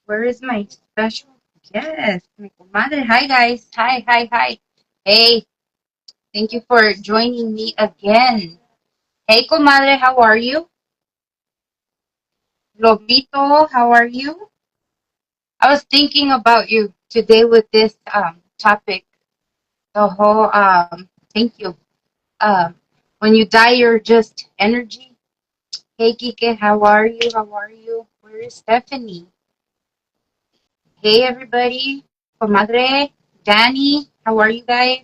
Where is my special guest? My comadre. Hi, guys. Hi, hi, hi. Hey, thank you for joining me again. Hey, comadre, how are you? Lobito, how are you? I was thinking about you today with this topic. The whole thank you. Um, when you die, you're just energy. Hey, Kike, how are you? How are you? Where is Stephanie? Hey, everybody. Comadre, Danny, how are you guys?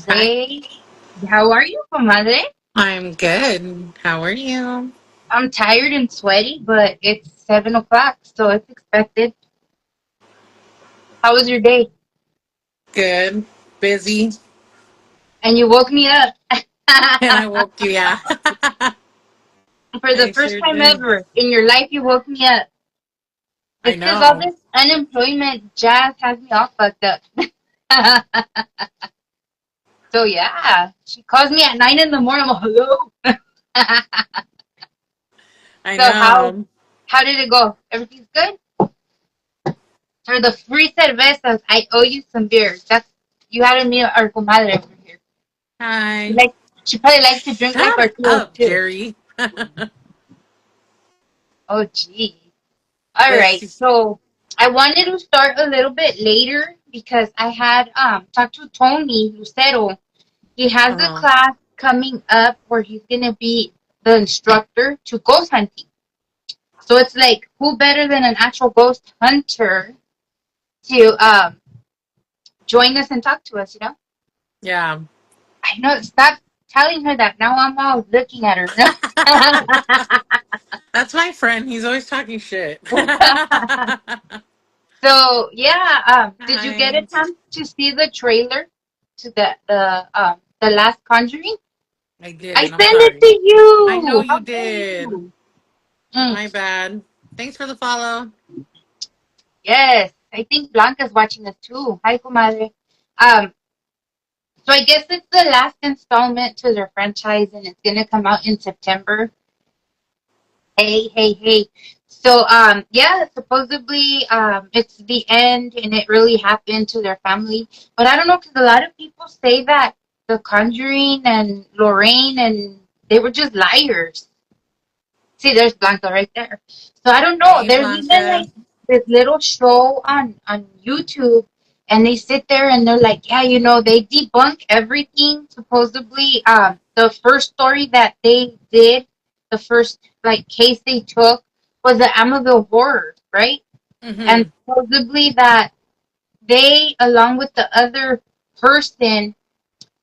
Hi, Jose, how are you, comadre? I'm good. How are you? I'm tired and sweaty, but it's 7 o'clock, so it's expected. How was your day? Good. Busy. And you woke me up. And I woke you, yeah. For the I first sure time did. ever in your life, you woke me up. I It's because all know. this unemployment jazz has me all fucked up. So yeah, she calls me at 9 in the morning. I'm like, hello. I So know. how did it go? Everything's good? For the free cervezas, I owe you some beer. That's you had to meet our comadre over here. She Hi. like she probably likes to drink like our Shut two up, too. Jerry. Oh gee. All But right. she's, So I wanted to start a little bit later because I had talked to Tony Lucero. He has a uh-huh. class coming up where he's gonna be the instructor to ghost hunting. So it's like who better than an actual ghost hunter to join us and talk to us, you know? Yeah. I know. Stop telling her that. Now I'm all looking at her. That's my friend. He's always talking shit. So yeah, did you get a Hi. chance to see the trailer to the last Conjuring? I I didn't. I'm sent it sorry. to I know you. you How dare did. you? Mm, My bad. Thanks for the follow. yes, I think Blanca's watching us too. Hi, comadre. Um, so I guess it's the last installment to their franchise, and it's gonna come out in September. Hey, hey, hey. So, yeah, supposedly, it's the end and it really happened to their family. But I don't know, because a lot of people say that The Conjuring and Lorraine and they were just liars. See, there's Blanca right there. So I don't know. Hey, There's even Blanca. like this little show on YouTube, and they sit there and they're like, yeah, they debunk everything. Supposedly, the first story that they did, the first like case they took was the Amityville horror, right? And Mm-hmm. supposedly that they, along with the other person,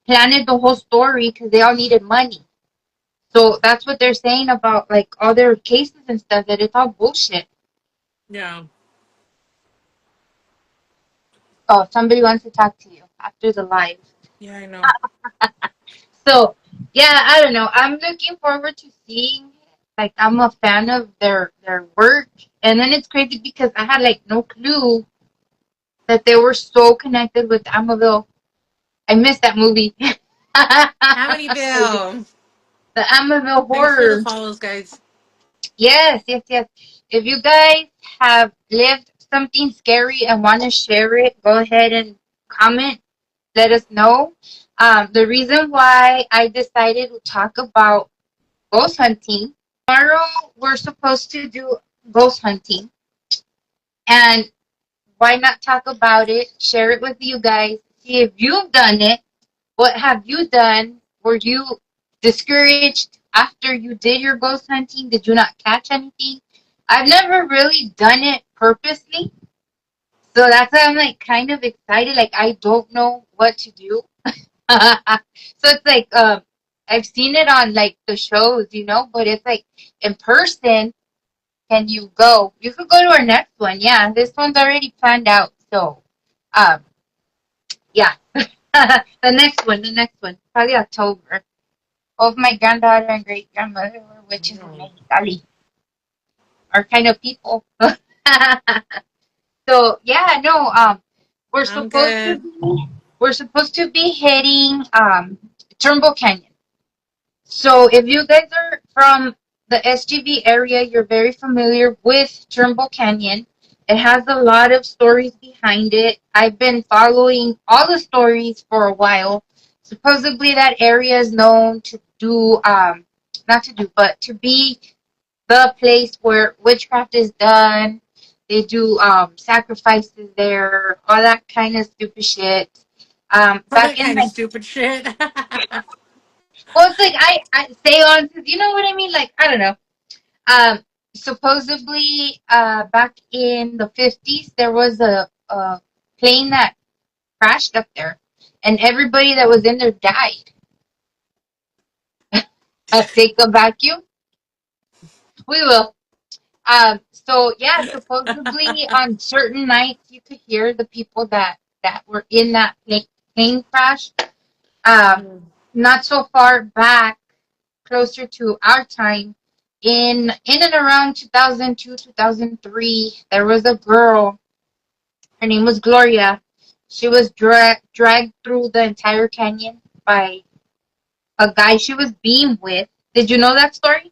planted the whole story because they all needed money. So that's what they're saying about like all their cases and stuff, that it's all bullshit. Yeah. Oh, somebody wants to talk to you after the live. Yeah, I know. So yeah, I don't know. I'm looking forward to seeing it. Like I'm a fan of their work. And then it's crazy because I had like no clue that they were so connected with Amityville. I missed that movie. the Amityville. Amityville Thanks for the horror. follows, guys. Yes, yes, yes. If you guys have lived something scary and want to share it, go ahead and comment. Let us know. The reason why I decided to talk about ghost hunting, tomorrow we're supposed to do ghost hunting. And why not talk about it, share it with you guys, see if you've done it. What have you done? Were you discouraged after you did your ghost hunting? Did you not catch anything? I've never really done it purposely. So that's why I'm like kind of excited. Like I don't know what to do. So it's like I've seen it on like the shows, but it's like in person. Can you go? You could go to our next one. Yeah, this one's already planned out. So, um, yeah, the next one, probably October. Both my granddaughter and great grandmother were witches in No. Mexicali, are kind of people. So yeah, no, we're I'm supposed to good. be we're supposed to be hitting Turnbull Canyon. So if you guys are from the SGV area, you're very familiar with Turnbull Canyon. It has a lot of stories behind it. I've been following all the stories for a while. Supposedly, that area is known to do, not to do, but to be the place where witchcraft is done. They do sacrifices there, all that kind of stupid shit. For Back that in kind of like, stupid shit. well, it's like I seances, you know what I mean? Like, I don't know. Um, Supposedly, back in the 50s, there was a plane that crashed up there, and everybody that was in there died. Take a vacuum. We will. So yeah, supposedly on certain nights you could hear the people that were in that plane crash. Um, Mhm. Not so far back, closer to our time, in and around 2002, 2003, there was a girl. Her name was Gloria. She was dragged through the entire canyon by a guy she was being with. Did you know that story?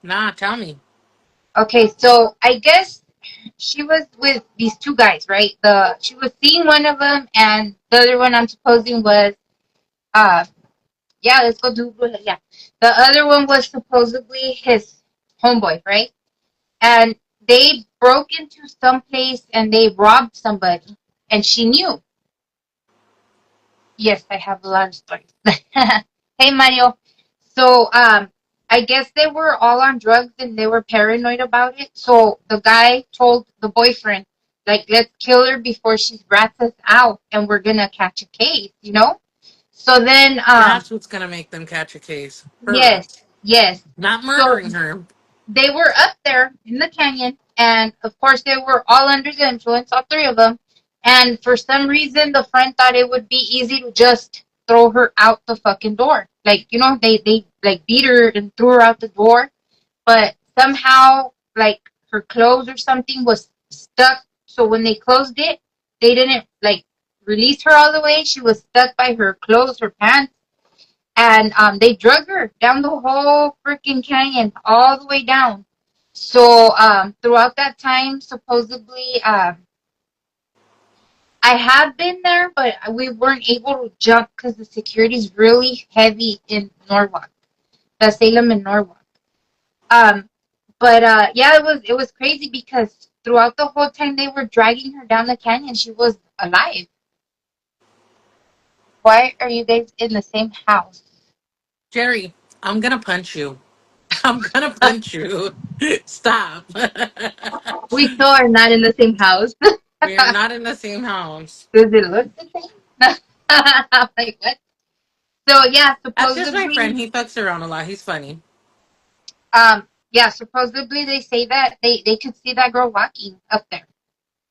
Nah, tell me. Okay, so I guess she was with these two guys, right? The She was seeing one of them, and the other one I'm supposing was uh yeah, let's go do yeah. The other one was supposedly his homeboy, right? And they broke into some place and they robbed somebody, and she knew. Yes, I have a lot of stories. Hey, Mario. So, I guess they were all on drugs and they were paranoid about it. So the guy told the boyfriend, like, let's kill her before she rats us out, and we're gonna catch a case, you know? So then, That's what's gonna make them catch a case. Her. yes, yes. Not So murdering her. they were up there in the canyon, and of course they were all under the influence, all three of them. And for some reason, the friend thought it would be easy to just throw her out the fucking door. Like, you know, they like beat her and threw her out the door, but somehow like her clothes or something was stuck. So when they closed it, they didn't like release her all the way. She was stuck by her clothes, her pants, and they drug her down the whole freaking canyon all the way down. So throughout that time, supposedly, I have been there, but we weren't able to jump because the security is really heavy in Norwalk, the Salem and Norwalk. Um, but yeah, it was crazy because throughout the whole time they were dragging her down the canyon, she was alive. Why are you guys in the same house? Jerry, I'm gonna punch you. I'm gonna punch you. Stop. We still are not in the same house. We are not in the same house. Does it look the same? I'm like, what? So yeah, That's just my supposedly, friend. He fucks around a lot. He's funny. yeah, supposedly they say that they could see that girl walking up there,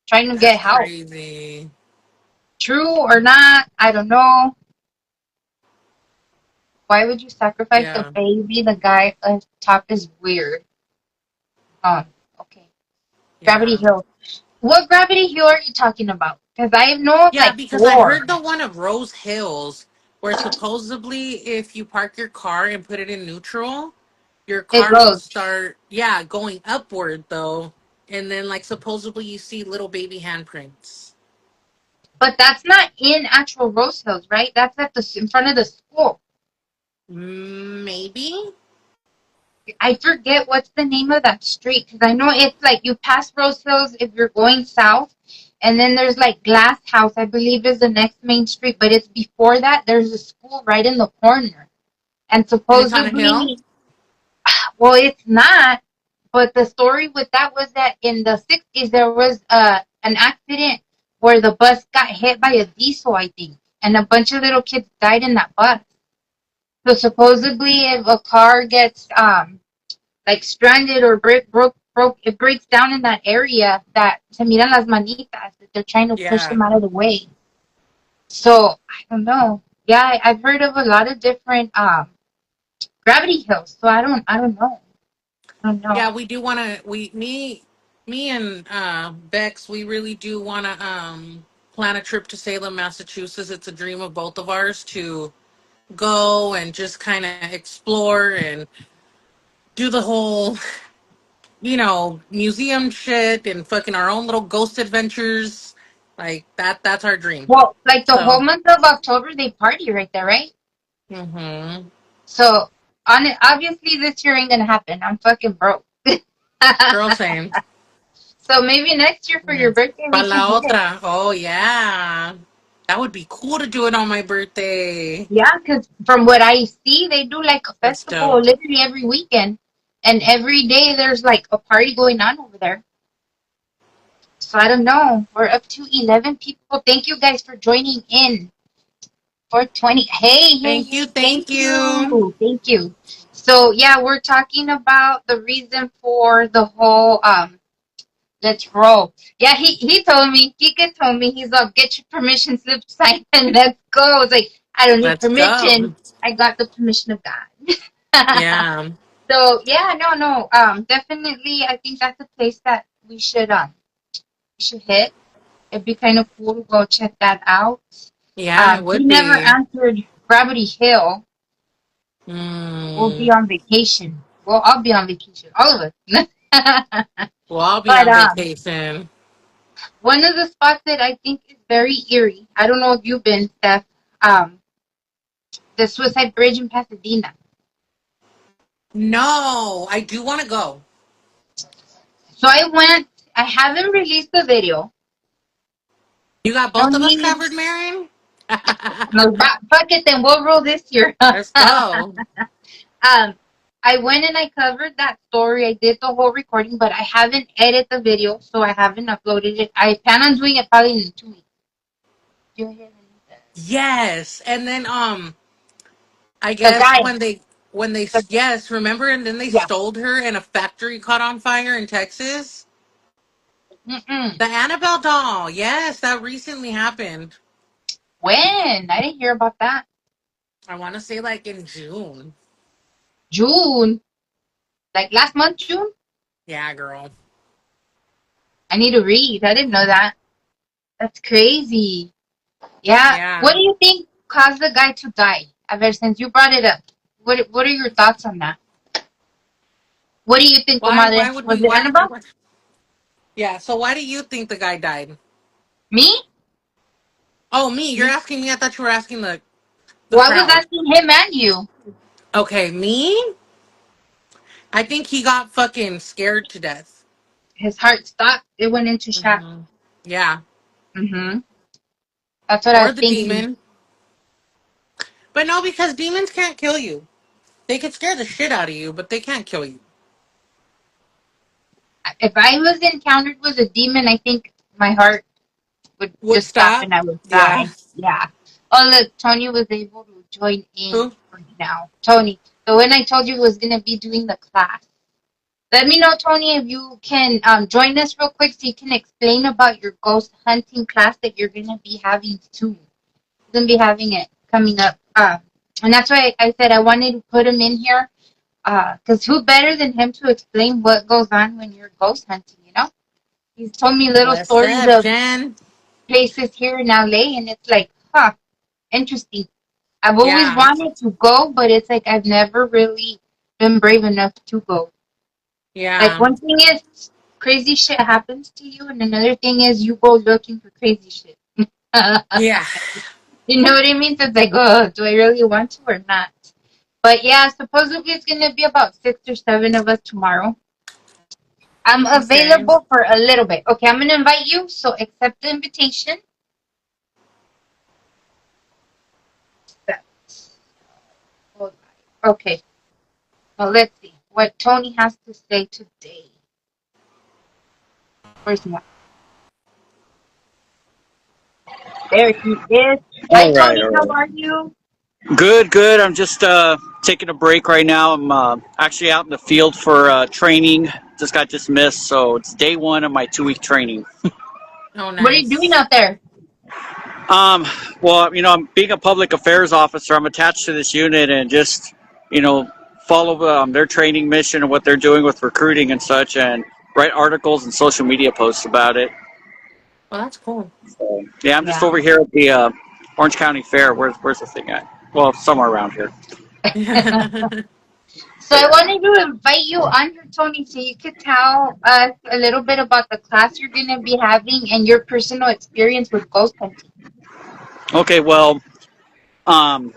trying to That's get help. crazy. True or not, I don't know. Why would you sacrifice a Yeah. baby? The guy on top is weird. Um, okay. Gravity Yeah. Hill. What Gravity Hill are you talking about? Because I know of Yeah, like because I four. heard the one of Rose Hills where supposedly if you park your car and put it in neutral, your It car will goes. start, yeah, going upward though. And then, like, supposedly you see little baby handprints. But that's not in actual Rose Hills, right? That's at the in front of the school. Maybe? I forget what's the name of that street because I know it's like you pass Rose Hills if you're going south, and then there's like Glass House, I believe is the next main street, but it's before that. There's a school right in the corner, and And it's on a hill? supposedly, well, it's not. But the story with that was that in the 60s there was an accident where the bus got hit by a diesel, I think, and a bunch of little kids died in that bus. So supposedly, if a car gets like stranded or broke, it breaks down in that area that se miran las manitas that they're trying to push Yeah. them out of the way. So I don't know. Yeah, I've heard of a lot of different gravity hills. So I don't know. I don't know. Yeah, we do want to, me and Bex, we really do want to plan a trip to Salem, Massachusetts. It's a dream of both of ours to go and just kind of explore and do the whole, museum shit and fucking our own little ghost adventures. Like that's our dream. Well, like the whole So, month of October, they party right there, right? mm-hmm. So, on it, obviously, this year ain't gonna happen. I'm fucking broke. Girl saying. So maybe next year for your birthday Pa we can la hit it. otra. Oh, yeah. That would be cool to do it on my birthday. Yeah, because from what I see, they do like a That's festival dope. literally every weekend, and every day there's like a party going on over there. So I don't know. We're up to 11 people. Thank you guys for joining in. 420. Hey, hey, Thank you. hey. Thank Thank you. you. Thank you. So yeah, we're talking about the reason for the whole let's roll. Yeah, he told me, Kika told me, he's like, get your permission slip signed and let's go. I was like, I don't need Let's permission. go. I got the permission of God. Yeah. So yeah, no. Definitely I think that's a place that we should hit. It'd be kind of cool to go check that out. Yeah, it He would never be. answered Gravity Hill. We'll be Mm. on vacation. Well, I'll be on vacation, all of us. Well, I'll be But on vacation. one of the spots that I think is very eerie. I don't know if you've been, Steph. Um, the Suicide Bridge in Pasadena. No, I do want to go. So I went. I haven't released the video. You got No both of us need. covered, Marion? No, fuck it. Then we'll roll this year. Let's go. I went and I covered that story. I did the whole recording, but I haven't edited the video, so I haven't uploaded it. I plan on doing it probably in 2 weeks. Do you hear Yes. And then I the guess guy? when they The, yes, remember, and then they yeah. stole her and a factory caught on fire in Texas. Mm-mm. The Annabelle doll. Yes, that recently happened. When? I didn't hear about that. I want to say like in June. June. Like last month, June? Yeah, girl. I need to read. I didn't know that. That's crazy. Yeah. What Yeah. do you think caused the guy to die? Ever since you brought it up, what are your thoughts on that? What do you think, Why comadre? why would Was we it Annabelle? Yeah, so why do you think the guy died? Me? Oh, me. You're asking me. I thought you were asking the Well, I was crowd. asking him and you. Okay, me? I think he got fucking scared to death. His heart stopped. It went into shock. Hmm. Yeah. Mm-hmm. That's what I Or was the thinking. demon. But no, because demons can't kill you. They can scare the shit out of you, but they can't kill you. If I was encountered with a demon, I think my heart would Would just stop stop? and I would Yeah. die. Yeah. Oh, look, Tony was able to join in Who? right now. Tony. So when I told you he was going to be doing the class, let me know, Tony, if you can join us real quick so you can explain about your ghost hunting class that you're going to be having soon. You're going to be having it coming up. And that's why I said I wanted to put him in here because who better than him to explain what goes on when you're ghost hunting, you know? He's told me little What's stories up, of Jen? places here in LA, and it's like, huh, interesting. I've always Yeah. wanted to go, but it's like I've never really been brave enough to go. Like Yeah. one thing is crazy shit happens to you, and another thing is you go looking for crazy shit. Yeah. You know what I mean? So it's like, oh, do I really want to or not? But yeah, supposedly it's gonna be about 6 or 7 of us tomorrow. I'm Okay. available for a little bit. Okay, I'm gonna invite you, so accept the invitation. Okay, well let's see what Tony has to say today. Where's he at? There he is. Hi All right, Tony, all how right. are you? Good, good. I'm just taking a break right now. I'm actually out in the field for training. Just got dismissed, so it's day one of my 2 week training. Oh, What are you doing nice. out there? Um, well, I'm being a public affairs officer. I'm attached to this unit and just, you know, follow their training mission and what they're doing with recruiting and such, and write articles and social media posts about it. Well, that's cool. So, yeah, I'm just Yeah. over here at the Orange County Fair. Where's the thing at? Well, somewhere around here. So I wanted to invite you on here, Tony, so you could tell us a little bit about the class you're going to be having and your personal experience with ghost hunting. Okay, well, um,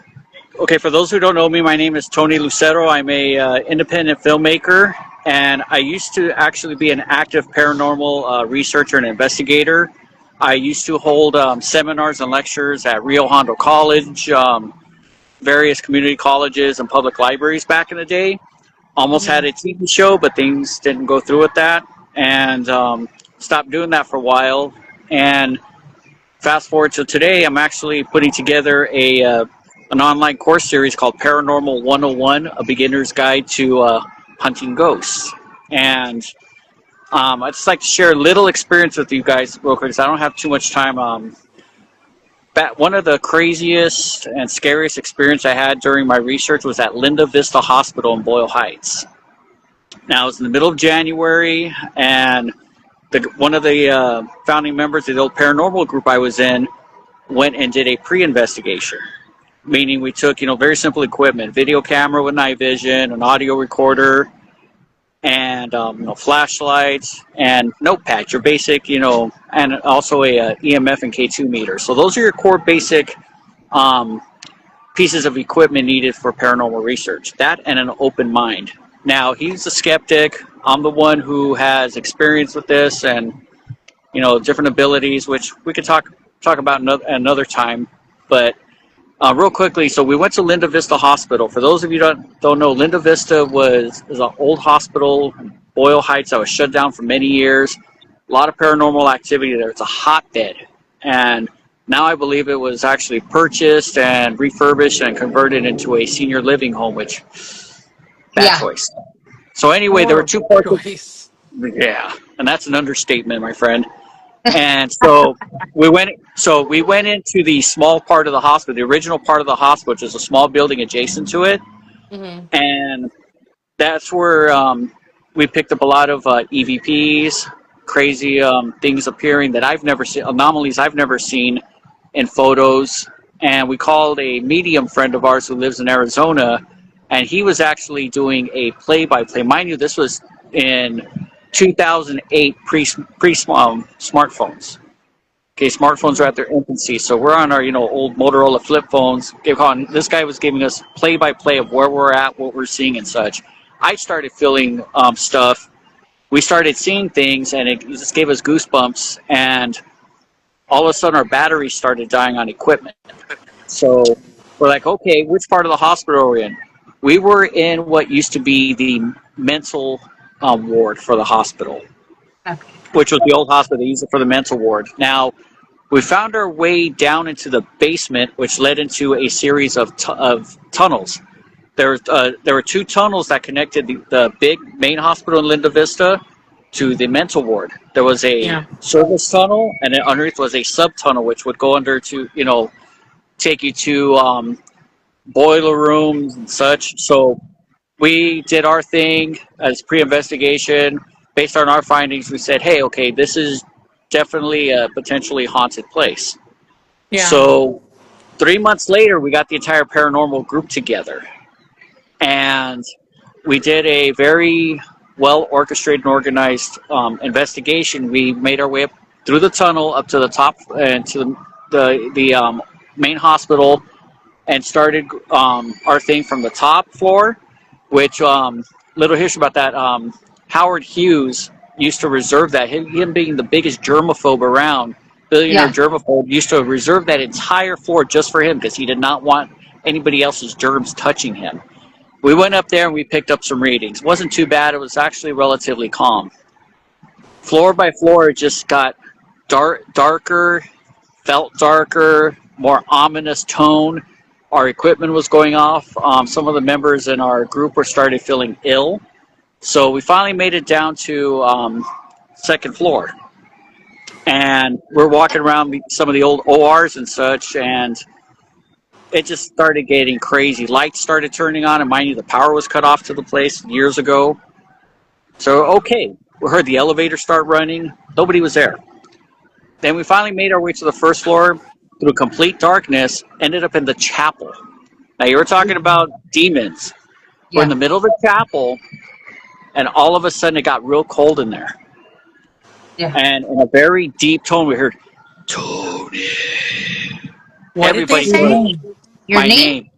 okay, for those who don't know me, my name is Tony Lucero. I'm a independent filmmaker, and I used to actually be an active paranormal researcher and investigator. I used to hold seminars and lectures at Rio Hondo College, various community colleges, and public libraries back in the day. Almost had a TV show, but things didn't go through with that, and stopped doing that for a while. And fast forward to today, I'm actually putting together an online course series called Paranormal 101, a beginner's guide to hunting ghosts. And I'd just like to share a little experience with you guys real quick, because I don't have too much time. One of the craziest and scariest experience I had during my research was at Linda Vista Hospital in Boyle Heights. Now, it was in the middle of January, and one of the founding members of the old paranormal group I was in went and did a pre-investigation, meaning we took, very simple equipment, video camera with night vision, an audio recorder, and flashlights and notepad, your basic, and also a EMF and K2 meter. So those are your core basic pieces of equipment needed for paranormal research. That and an open mind. Now, he's a skeptic. I'm the one who has experience with this and, different abilities, which we could talk about another time. But real quickly, so we went to Linda Vista Hospital. For those of you that don't know, Linda Vista is an old hospital in Boyle Heights that was shut down for many years. A lot of paranormal activity there. It's a hotbed. And now I believe it was actually purchased and refurbished and converted into a senior living home, which, bad choice. So anyway, there were two parts. Yeah, and that's an understatement, my friend. And so we went into the small part of the hospital, the original part of the hospital, which is a small building adjacent to it. And that's where we picked up a lot of EVPs, crazy things appearing that I've never seen, anomalies I've never seen in photos. And we called a medium friend of ours who lives in Arizona, and he was actually doing a play-by-play. Mind you, this was in 2008 pre-smartphones. Okay, smartphones are at their infancy, so we're on our old Motorola flip phones. This guy was giving us play-by-play of where we're at, what we're seeing, and such. I started feeling stuff. We started seeing things, and it just gave us goosebumps. And all of a sudden, our batteries started dying on equipment. So we're like, okay, which part of the hospital are we in? We were in what used to be the mental ward for the hospital, which was the old hospital. They used it for the mental ward. Now, we found our way down into the basement, which led into a series of tunnels. There were two tunnels that connected the big main hospital in Linda Vista to the mental ward. There was a service tunnel, and then underneath was a sub-tunnel, which would go under to, take you to boiler rooms and such. So we did our thing as pre-investigation. Based on our findings, we said, hey, okay, this is definitely a potentially haunted place. So 3 months later, we got the entire paranormal group together. And we did a very well orchestrated and organized investigation. We made our way up through the tunnel up to the top and to the main hospital, and started our thing from the top floor, which, little history about that, Howard Hughes used to reserve that. Him being the biggest germaphobe around, billionaire germaphobe, used to reserve that entire floor just for him because he did not want anybody else's germs touching him. We went up there and we picked up some readings. It wasn't too bad. It was actually relatively calm. Floor by floor, it just got darker, felt darker, more ominous tone. Our equipment was going off. Some of the members in our group were started feeling ill. So we finally made it down to second floor. And we're walking around some of the old ORs and such, and it just started getting crazy. Lights started turning on, and mind you, the power was cut off to the place years ago. So, okay, we heard the elevator start running. Nobody was there. Then we finally made our way to the first floor through complete darkness, ended up in the chapel. Now, you were talking about demons. We're in Yeah. the middle of the chapel, and all of a sudden it got real cold in there. Yeah. And in a very deep tone, we heard, Tony. What did they Everybody Your goes, say? name. Your my name? name,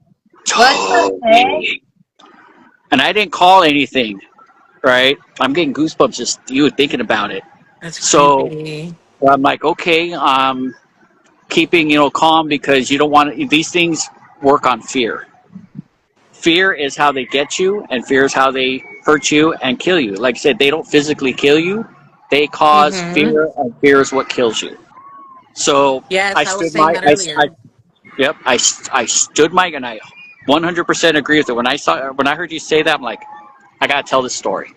What the heck? Tony. And I didn't call anything, right? I'm getting goosebumps just you thinking about it. That's So creepy. I'm like, okay, keeping calm, because you don't want to, these things work on fear. Fear is how they get you, and fear is how they hurt you and kill you. Like I said, they don't physically kill you, they cause Mm-hmm. fear, and fear is what kills you. So Yes, I I was stood saying my, that earlier. yep, I stood my, and I 100% agree with it. When I heard you say that, I'm like, I gotta tell this story.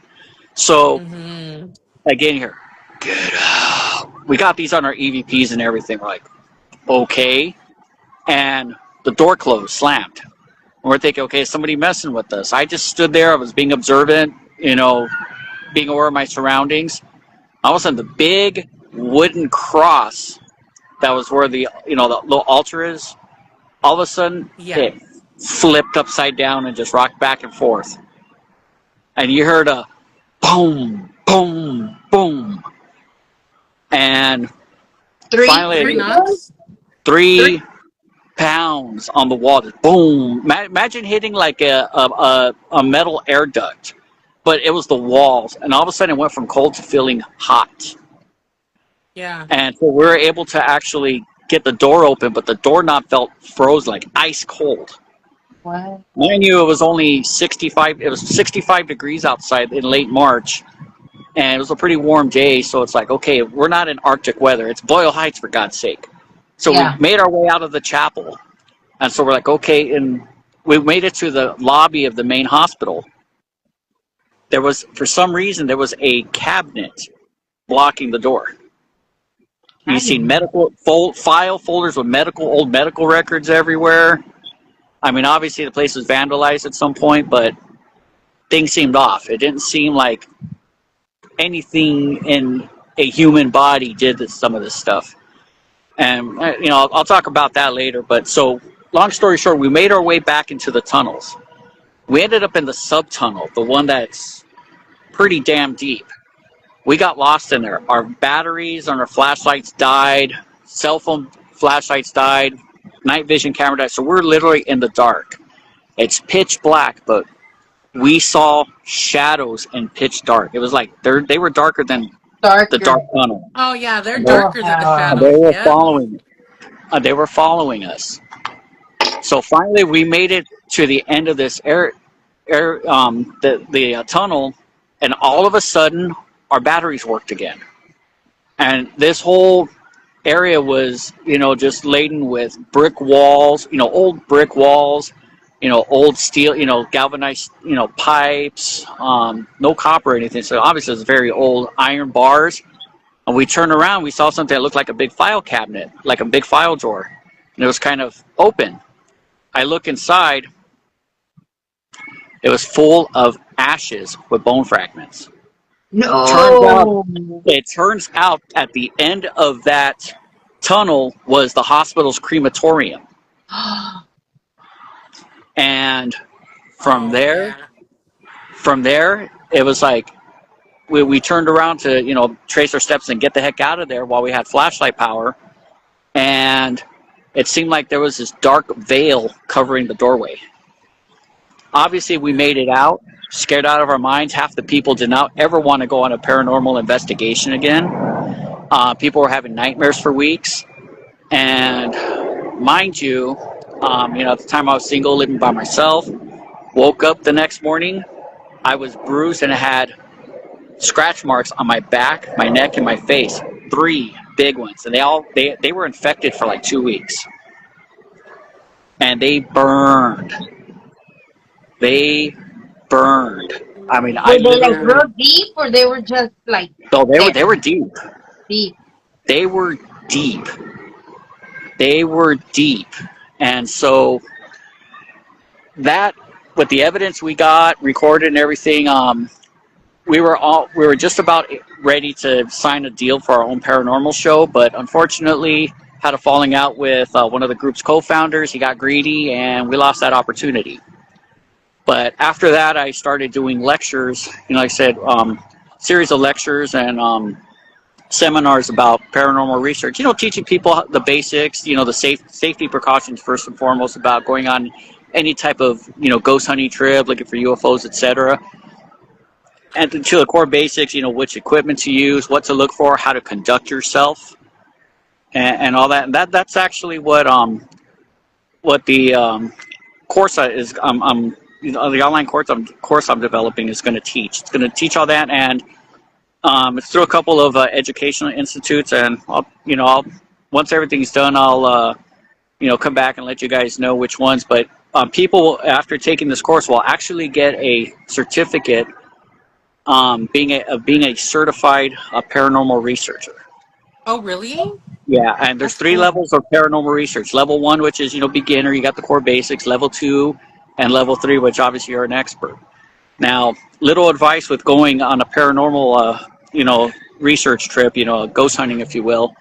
So Mm-hmm. again here, get out. We got these on our EVPs and everything. We're like, okay, and the door closed, slammed. And we're thinking, okay, is somebody messing with us? I just stood there. I was being observant, being aware of my surroundings. All of a sudden, the big wooden cross that was where the little altar is, all of a sudden, Yeah. it flipped upside down and just rocked back and forth. And you heard a boom, boom, boom. And Three, finally, Three three what? knocks? 3 pounds on the wall. Just boom. Imagine hitting like a metal air duct, but it was the walls. And all of a sudden, it went from cold to feeling hot. Yeah. And so we were able to actually get the door open, but the doorknob felt froze, like ice cold. What? Mind you, it was only 65. It was 65 degrees outside in late March, and it was a pretty warm day. So it's like, okay, we're not in Arctic weather. It's Boyle Heights, for God's sake. So we Yeah. made our way out of the chapel, and so we're like, okay, and we made it to the lobby of the main hospital. There was, for some reason, there was a cabinet blocking the door. You seen medical file folders with old medical records everywhere. I mean, obviously the place was vandalized at some point, but things seemed off. It didn't seem like anything in a human body did some of this stuff. And I'll talk about that later. But so, long story short, we made our way back into the tunnels. We ended up in the sub-tunnel, the one that's pretty damn deep. We got lost in there. Our batteries on our flashlights died. Cell phone flashlights died. Night vision camera died. So we're literally in the dark. It's pitch black, but we saw shadows in pitch dark. It was like they were darker than the Darker. dark tunnel. Oh, yeah, they're And they, Oh, darker than the hell. and shadows. they were Yep. following. They were following us. So finally, we made it to the end of this the tunnel, and all of a sudden, our batteries worked again. And this whole area was, just laden with brick walls, old brick walls, old steel, galvanized, pipes, no copper or anything. So obviously it's very old iron bars. And we turned around, we saw something that looked like a big file cabinet, like a big file drawer. And it was kind of open. I look inside. It was full of ashes with bone fragments. No. It turns out at the end of that tunnel was the hospital's crematorium. And from Oh, there, yeah. it was like we turned around to, trace our steps and get the heck out of there while we had flashlight power. And it seemed like there was this dark veil covering the doorway. Obviously, we made it out, scared out of our minds. Half the people did not ever want to go on a paranormal investigation again. People were having nightmares for weeks. And mind you, at the time I was single, living by myself, woke up the next morning, I was bruised and I had scratch marks on my back, my neck, and my face. 3 big ones. And they were infected for like 2 weeks. And they burned. They burned. I mean, I Were they like literally. Yeah. real deep, or they were just like So there they were deep. deep? They were deep. They were deep. And so that, with the evidence we got recorded and everything, we were just about ready to sign a deal for our own paranormal show, but unfortunately had a falling out with one of the group's co-founders. He got greedy, and we lost that opportunity. But after that, I started doing lectures. Like I said, series of lectures and seminars about paranormal research. Teaching people the basics. The safety precautions first and foremost about going on any type of ghost hunting trip, looking for UFOs, etc. And to the core basics, which equipment to use, what to look for, how to conduct yourself, and all that. And that's actually what the course is. The online course I'm developing is going to teach. It's going to teach all that, and it's through a couple of educational institutes. And I'll once everything's done, I'll come back and let you guys know which ones. But people after taking this course will actually get a certificate. Being a certified paranormal researcher. Oh, really? Yeah, and there's That's three cool. levels of paranormal research. Level 1, which is beginner, you got the core basics. Level 2 and level 3, which obviously you're an expert. Now, little advice with going on a paranormal research trip, ghost hunting, if you will.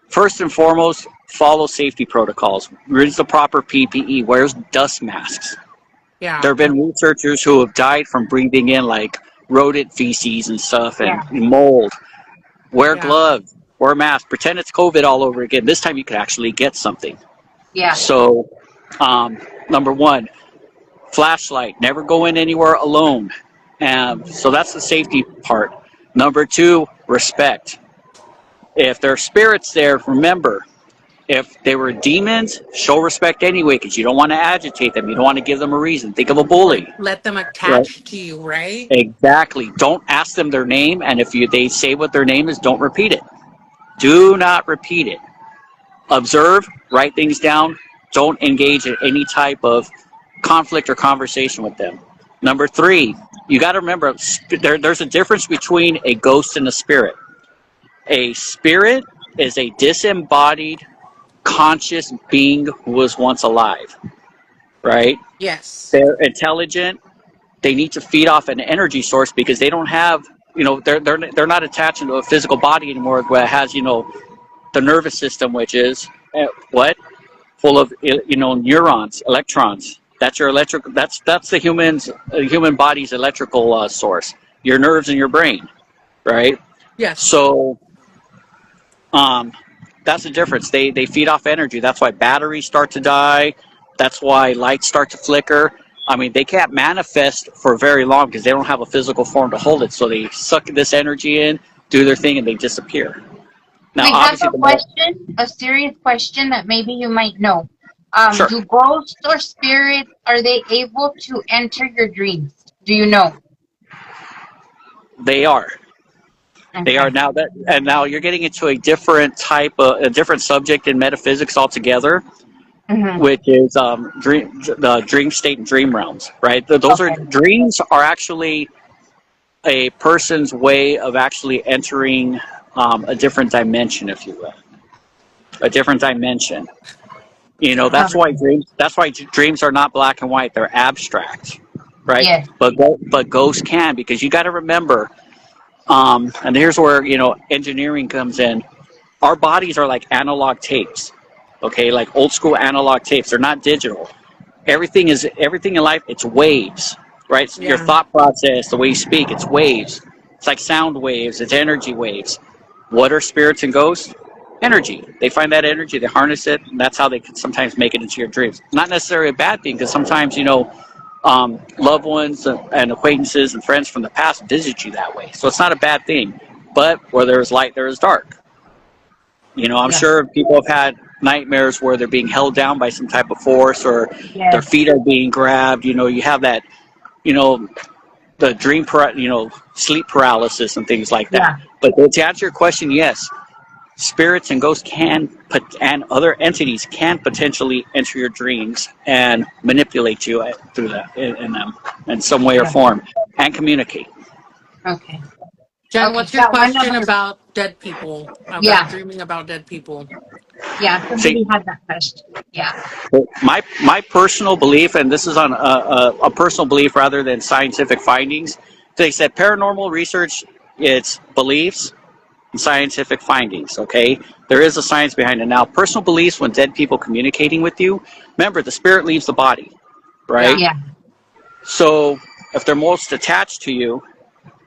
First and foremost, follow safety protocols. Use the proper PPE. Wear dust masks. Yeah. There have been researchers who have died from breathing in rodent feces and stuff and mold. Wear gloves, wear a mask, pretend it's COVID all over again. This time you could actually get something. Yeah. So, number 1, flashlight, never go in anywhere alone. So that's the safety part. Number 2, respect. If there are spirits there, remember, if they were demons, show respect anyway, because you don't want to agitate them. You don't want to give them a reason. Think of a bully. Let them Right? attach to you, right? Exactly. Don't ask them their name, and if they say what their name is, don't repeat it. Do not repeat it. Observe, write things down. Don't engage in any type of conflict or conversation with them. Number 3, you got to remember, there's a difference between a ghost and a spirit. A spirit is a disembodied conscious being who was once alive, right? Yes. They're intelligent. They need to feed off an energy source because they don't have, they're not attached to a physical body anymore that has, the nervous system, which is full of, neurons, electrons. That's your that's the human body's electrical source. Your nerves and your brain, right? Yes. So, that's the difference. They feed off energy. That's why batteries start to die. That's why lights start to flicker. I mean, they can't manifest for very long because they don't have a physical form to hold it. So they suck this energy in, do their thing, and they disappear. Now, We have obviously, a serious question that maybe you might know. Sure. Do ghosts or spirits, are they able to enter your dreams? Do you know? They are. Okay. They are now now you're getting into a different a different subject in metaphysics altogether, which is the dream state and dream realms, right? Those are dreams are actually a person's way of actually entering a different dimension, if you will, a different dimension. That's why dreams are not black and white; they're abstract, right? Yes. But ghosts can, because you got to remember. And here's where, engineering comes in. Our bodies are like analog tapes, okay? Like old school analog tapes. They're not digital. Everything in life, it's waves, right? So your thought process, the way you speak, it's waves. It's like sound waves. It's energy waves. What are spirits and ghosts? Energy. They find that energy, they harness it, and that's how they can sometimes make it into your dreams. Not necessarily a bad thing, because sometimes, loved ones and acquaintances and friends from the past visit you that way. So it's not a bad thing. But where there is light, there is dark. I'm sure people have had nightmares where they're being held down by some type of force, or their feet are being grabbed. You have that, the dream, sleep paralysis and things like that. But to answer your question, yes, spirits and ghosts and other entities can potentially enter your dreams and manipulate you through that in them in some way or form, and communicate. Okay. Jen, what's your question about dead people? About dreaming about dead people? Yeah, somebody had that question. Yeah. My personal belief, and this is on a personal belief rather than scientific findings. They said paranormal research, it's beliefs and scientific findings, okay? There is a science behind it. Now, personal beliefs, when dead people communicating with you, remember, the spirit leaves the body, right? Yeah. So if they're most attached to you,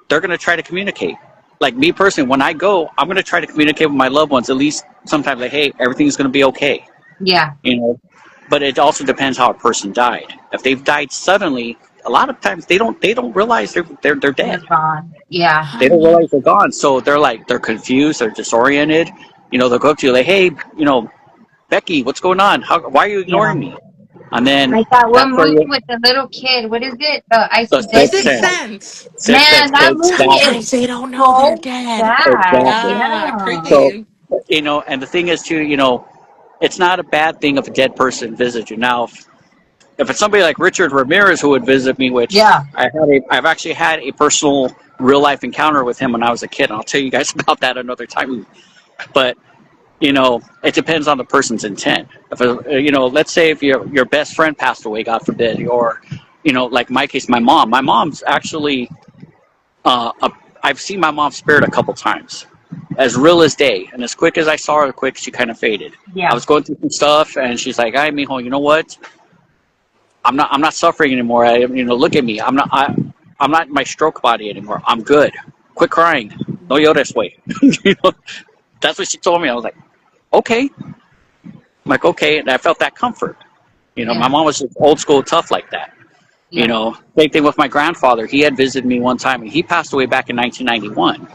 they're going to try to communicate. Like me personally, when I go, I'm going to try to communicate with my loved ones at least sometimes, like, hey, everything's going to be okay. Yeah. You know, but it also depends how a person died. If they've died suddenly, a lot of times they don't realize they're They're dead. gone. Yeah. They don't Honey. realize they're gone. So they're confused, they're disoriented. You know, they'll go up to you like, hey, you know, Becky, what's going on? Why are you Yeah. ignoring me? And then Like that that's one where movie you with the little kid. What is it? The I the See Dead sixth Sixth People. sense, Sense. sixth sense, Man, that movie is Sometimes they don't know they're so dead. sad. exactly. Yeah, Yeah. So, creepy. you know, and the thing is too, you know, it's not a bad thing if a dead person visits you. Now, if it's somebody like Richard Ramirez who would visit me, which Yeah. I've actually had a personal real life encounter with him when I was a kid. And I'll tell you guys about that another time. But you know, it depends on the person's intent. If you know, let's say if your best friend passed away, God forbid, or you know, like in my case, my mom. My mom's actually, I've seen my mom's spirit a couple times, as real as day, and as quick as I saw her, quick she kind of faded. I Yeah. was going through some stuff, and she's like, "Hey, mijo, you know what? I'm not suffering anymore. You know, look at me. I'm not in my stroke body anymore. I'm good. Quit crying. No llores, way." You know, that's what she told me. I was like, okay. I'm like, okay, and I felt that comfort. You know, my Yeah. mom was just old school tough like that. You Yeah. know, same thing with my grandfather. He had visited me one time, and he passed away back in 1991.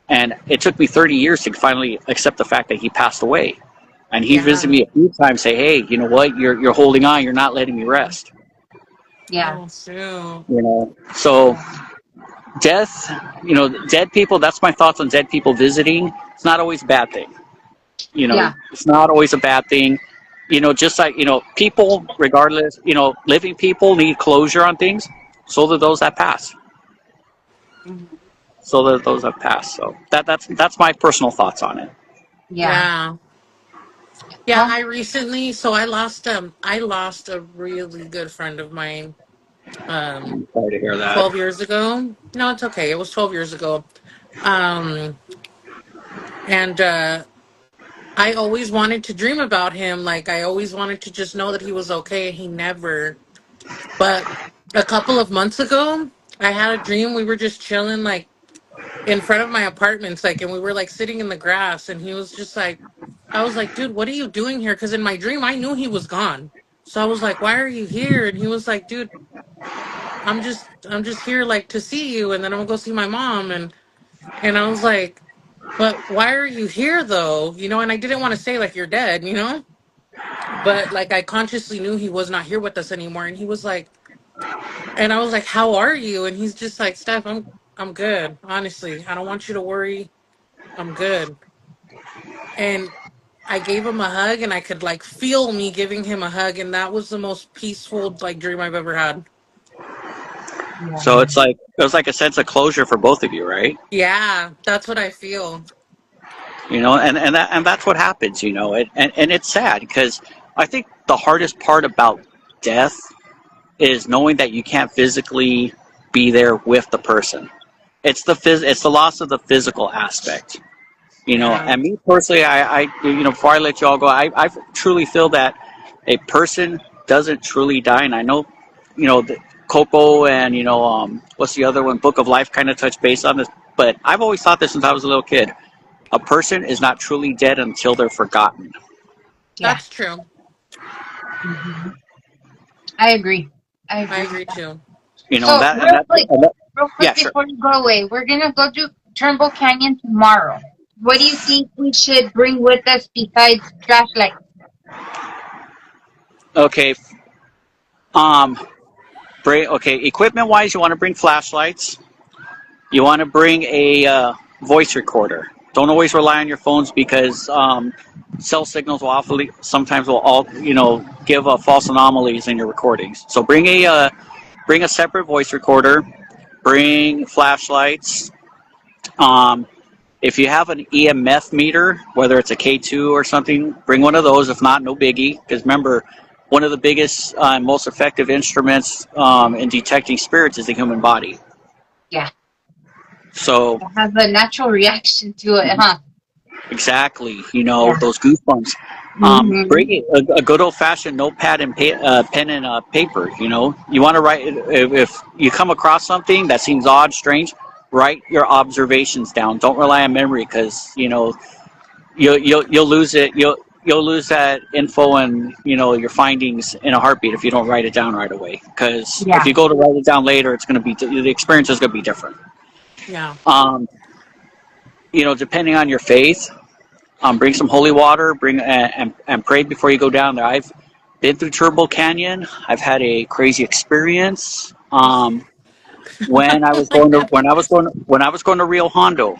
And it took me 30 years to finally accept the fact that he passed away. And he visited Yeah. me a few times, say, hey, you know what? You're holding on. You're not letting me rest. Yeah. Oh, shoot. You know, so Yeah. death, you know, dead people. That's my thoughts on dead people visiting. It's not always a bad thing. You know, Yeah. it's not always a bad thing. You know, just like, you know, people, regardless, you know, living people need closure on things. So do those that pass. Mhm. So do those that pass. So that's my personal thoughts on it. Yeah. Yeah. Yeah, Well, I lost a really good friend of mine Sorry to hear that. 12 years ago. No, it's okay. It was 12 years ago. Um and I always wanted to dream about him. Like I always wanted to just know that he was okay. He never. But a couple of months ago, I had a dream. We were just chilling like in front of my apartments, like, and we were like sitting in the grass, and he was just like, I was like, dude, what are you doing here? Because in my dream, I knew he was gone. So I was like, why are you here? And he was like, dude, I'm just here like to see you, and then I'm gonna go see my mom. And I was like, but why are you here though? You know, and I didn't want to say like you're dead, you know, but like I consciously knew he was not here with us anymore. And he was like, and I was like, how are you? And he's just like, Steph, I'm good. Honestly, I don't want you to worry. I'm good. And I gave him a hug, and I could like feel me giving him a hug, and that was the most peaceful like dream I've ever had. So yeah. it's like it was like a sense of closure for both of you, right? Yeah, that's what I feel. You know, and that's what happens. You know, and it's sad because I think the hardest part about death is knowing that you can't physically be there with the person. It's the loss of the physical aspect. You know, Yeah. and me personally, I you know, before I let you all go, I truly feel that a person doesn't truly die, and I know, you know, Coco and you know, what's the other one, Book of Life, kind of touch base on this, but I've always thought this since I was a little kid. A person is not truly dead until they're forgotten. Yeah. That's true. Hmm. I agree. I I agree with agree that. too. You know, So real yeah, quick sure. before you go away, we're gonna go to Turnbull Canyon tomorrow. What do you think we should bring with us besides flashlights? Okay, um, bring okay. Equipment wise, you want to bring flashlights. You want to bring a voice recorder. Don't always rely on your phones because cell signals will awfully sometimes will all you know give false anomalies in your recordings. So bring a separate voice recorder. Bring flashlights. Um, if you have an EMF meter, whether it's a K2 or something, bring one of those. If not, no biggie. Because remember, one of the biggest and most effective instruments in detecting spirits is the human body. Yeah, So I have a natural reaction to it, huh? exactly, you know, Yeah. those goosebumps. Bring a good old-fashioned notepad and pen and paper. You know, you want to write if you come across something that seems odd, strange. Write your observations down. Don't rely on memory because you know you'll lose it. You'll lose that info and your findings in a heartbeat if you don't write it down right away. Because if you go to write it down later, it's going to be the experience is going to be different. Yeah. Depending on your faith. Bring some holy water. Bring and pray before you go down there. I've been through Turbo Canyon. I've had a crazy experience. When I was going to Rio Hondo,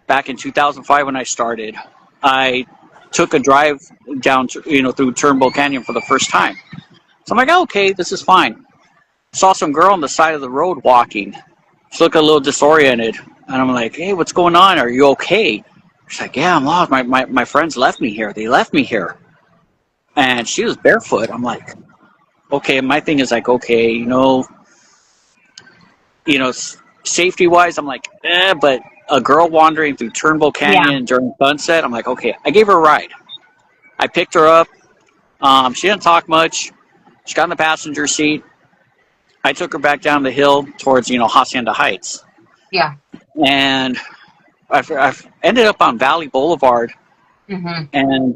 back in 2005 when I started, I took a drive down through Turnbull Canyon for the first time. So I'm like, okay, this is fine. Saw some girl on the side of the road walking. She looked a little disoriented, and I'm like, hey, what's going on? Are you okay? She's like, yeah, I'm lost. My friends left me here. They left me here. And she was barefoot. I'm like, okay. My thing is like, okay, safety-wise, I'm like, but a girl wandering through Turnbull Canyon during sunset, I'm like, okay. I gave her a ride. I picked her up. She didn't talk much. She got in the passenger seat. I took her back down the hill towards, Hacienda Heights. Yeah. And I've ended up on Valley Boulevard and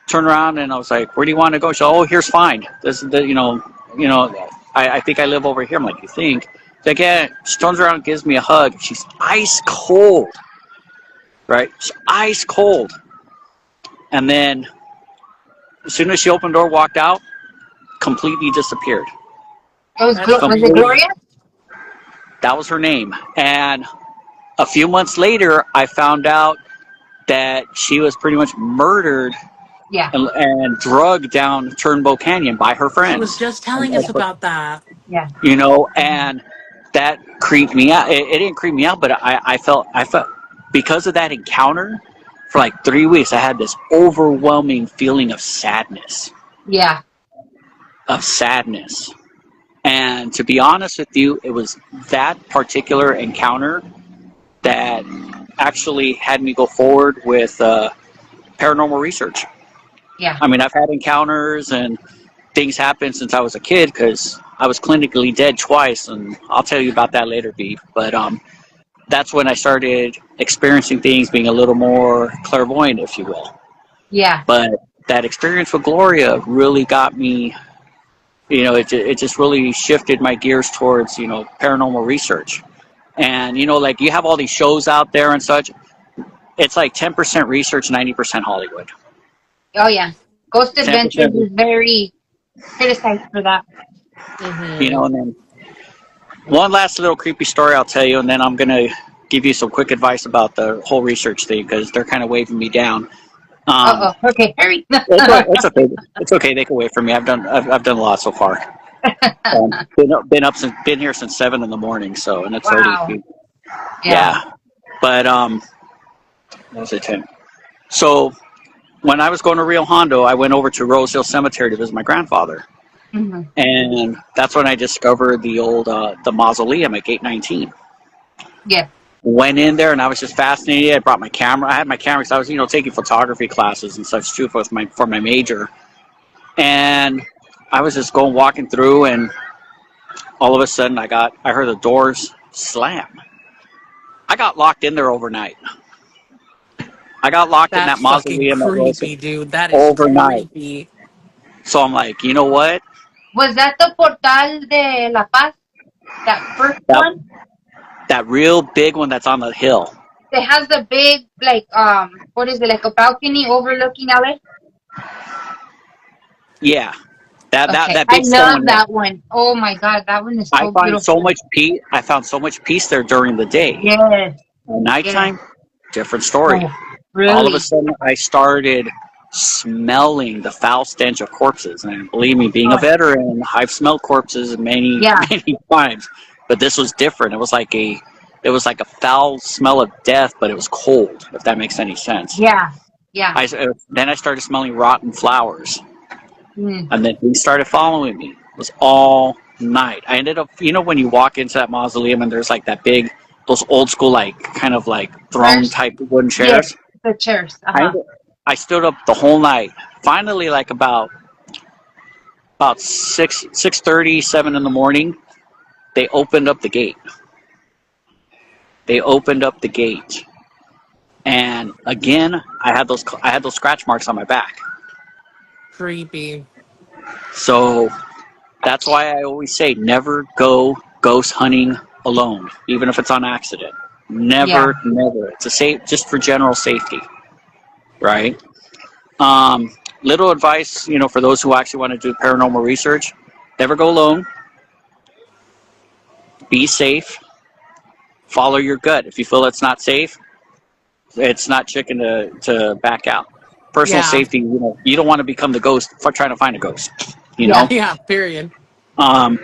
turned around and I was like, where do you want to go? She said, oh, here's fine. This is I think I live over here. I'm like, you think? She's like, yeah. She turns around and gives me a hug. She's ice cold. Right? She's ice cold. And then as soon as she opened the door, walked out, completely disappeared. Was it Gloria? That was her name. And a few months later, I found out that she was pretty much murdered and drugged down Turnbow Canyon by her friends. She was just telling us about that. Yeah. And that creeped me out. It didn't creep me out, but I felt because of that encounter, for like 3 weeks, I had this overwhelming feeling of sadness. Yeah. Of sadness. And to be honest with you, it was that particular encounter that actually had me go forward with paranormal research. Yeah. I mean, I've had encounters and things happen since I was a kid because I was clinically dead twice, and I'll tell you about that later, Beef. But that's when I started experiencing things, being a little more clairvoyant, if you will. Yeah. But that experience with Gloria really got me, it just really shifted my gears towards, paranormal research. And, like you have all these shows out there and such. It's like 10% research, 90% Hollywood. Oh, yeah. Ghost Adventures is very criticized for that. And then one last little creepy story I'll tell you, and then I'm going to give you some quick advice about the whole research thing because they're kind of waving me down. Okay, hurry. It's okay. It's okay. They can wait for me. I've done a lot so far. Been here since 7 a.m. So, and it's already But what was it, 10? So when I was going to Rio Hondo, I went over to Rose Hill Cemetery to visit my grandfather, and that's when I discovered the old the mausoleum at Gate 19. Yeah. Went in there and I was just fascinated. I brought my camera. I had my camera because I was, taking photography classes and such too for my major. And I was just walking through, and all of a sudden I heard the doors slam. I got locked in there overnight. I got locked in that mausoleum. That's creepy, dude. That is overnight. Creepy. So I'm like, you know what? Was that the Portal de la Paz? That first one? That real big one that's on the hill. It has the big, what is it, like a balcony overlooking LA? Yeah. That big I love that one. Oh my God, that one is so beautiful. I found so much peace there during the day. Yes. At nighttime, different story. Oh, really? All of a sudden, I started smelling the foul stench of corpses. And believe me, being a veteran, I've smelled corpses many times. But this was different. It was like a foul smell of death, but it was cold, if that makes any sense. Yeah, yeah. Then I started smelling rotten flowers. And then he started following me. It was all night. I ended up, when you walk into that mausoleum and there's like that big, those old school, kind of like throne type wooden chairs. Yes, the chairs. I I stood up the whole night. Finally, like about 6:30, 7 in the morning, they opened up the gate. They opened up the gate, and again, I had those scratch marks on my back. Creepy. So that's why I always say never go ghost hunting alone, even if it's on accident. Yeah. Never, never. It's a safe, just for general safety, right? Little advice, for those who actually want to do paranormal research: never go alone. Be safe. Follow your gut. If you feel it's not safe, it's not chicken to back out. Personal Yeah. safety. You don't want to become the ghost for trying to find a ghost. You Yeah. know. Yeah. Period. Um,